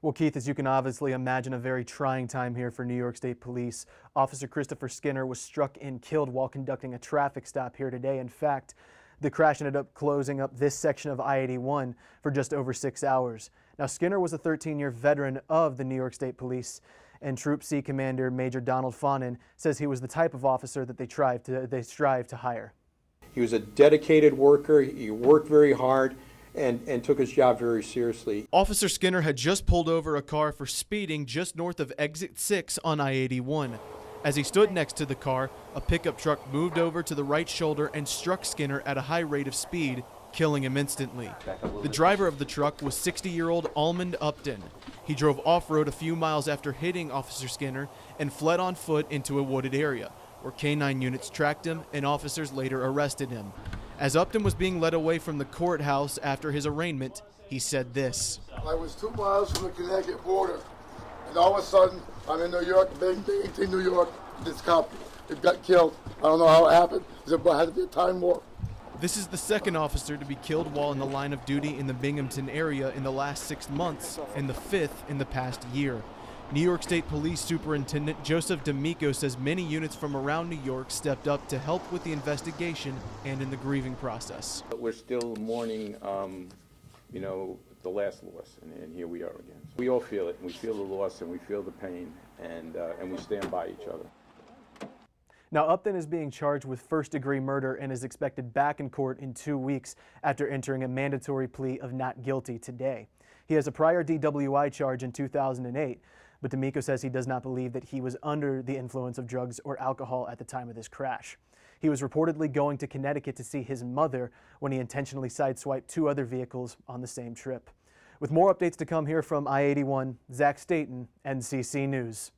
Well, Keith, as you can obviously imagine, a very trying time here for New York State Police. Officer Christopher Skinner was struck and killed while conducting a traffic stop here today. In fact, the crash ended up closing up this section of I-81 for just over 6 hours. Now, Skinner was a 13-year veteran of the New York State Police, and Troop C Commander Major Donald Fawnin says he was the type of officer that they strive to hire. He was a dedicated worker. He worked very hard and took his job very seriously. Officer Skinner had just pulled over a car for speeding just north of Exit 6 on I-81. As he stood next to the car, a pickup truck moved over to the right shoulder and struck Skinner at a high rate of speed, killing him instantly. The driver of the truck was 60-year-old Almond Upton. He drove off-road a few miles after hitting Officer Skinner and fled on foot into a wooded area, where K-9 units tracked him and officers later arrested him. As Upton was being led away from the courthouse after his arraignment, he said this. I was 2 miles from the Connecticut border, and all of a sudden, I'm in New York, Binghamton, New York. This cop got killed. I don't know how it happened. There had to be a time warp. This is the second officer to be killed while in the line of duty in the Binghamton area in the last 6 months, and the fifth in the past year. New York State Police Superintendent Joseph D'Amico says many units from around New York stepped up to help with the investigation and in the grieving process. We're still mourning, the last loss, and here we are again. We all feel it. We feel the loss, and we feel the pain, and we stand by each other. Now, Upton is being charged with first-degree murder and is expected back in court in 2 weeks after entering a mandatory plea of not guilty today. He has a prior DWI charge in 2008, but D'Amico says he does not believe that he was under the influence of drugs or alcohol at the time of this crash. He was reportedly going to Connecticut to see his mother when he intentionally sideswiped 2 other vehicles on the same trip. With more updates to come here from I-81, Zach Staton, NCC News.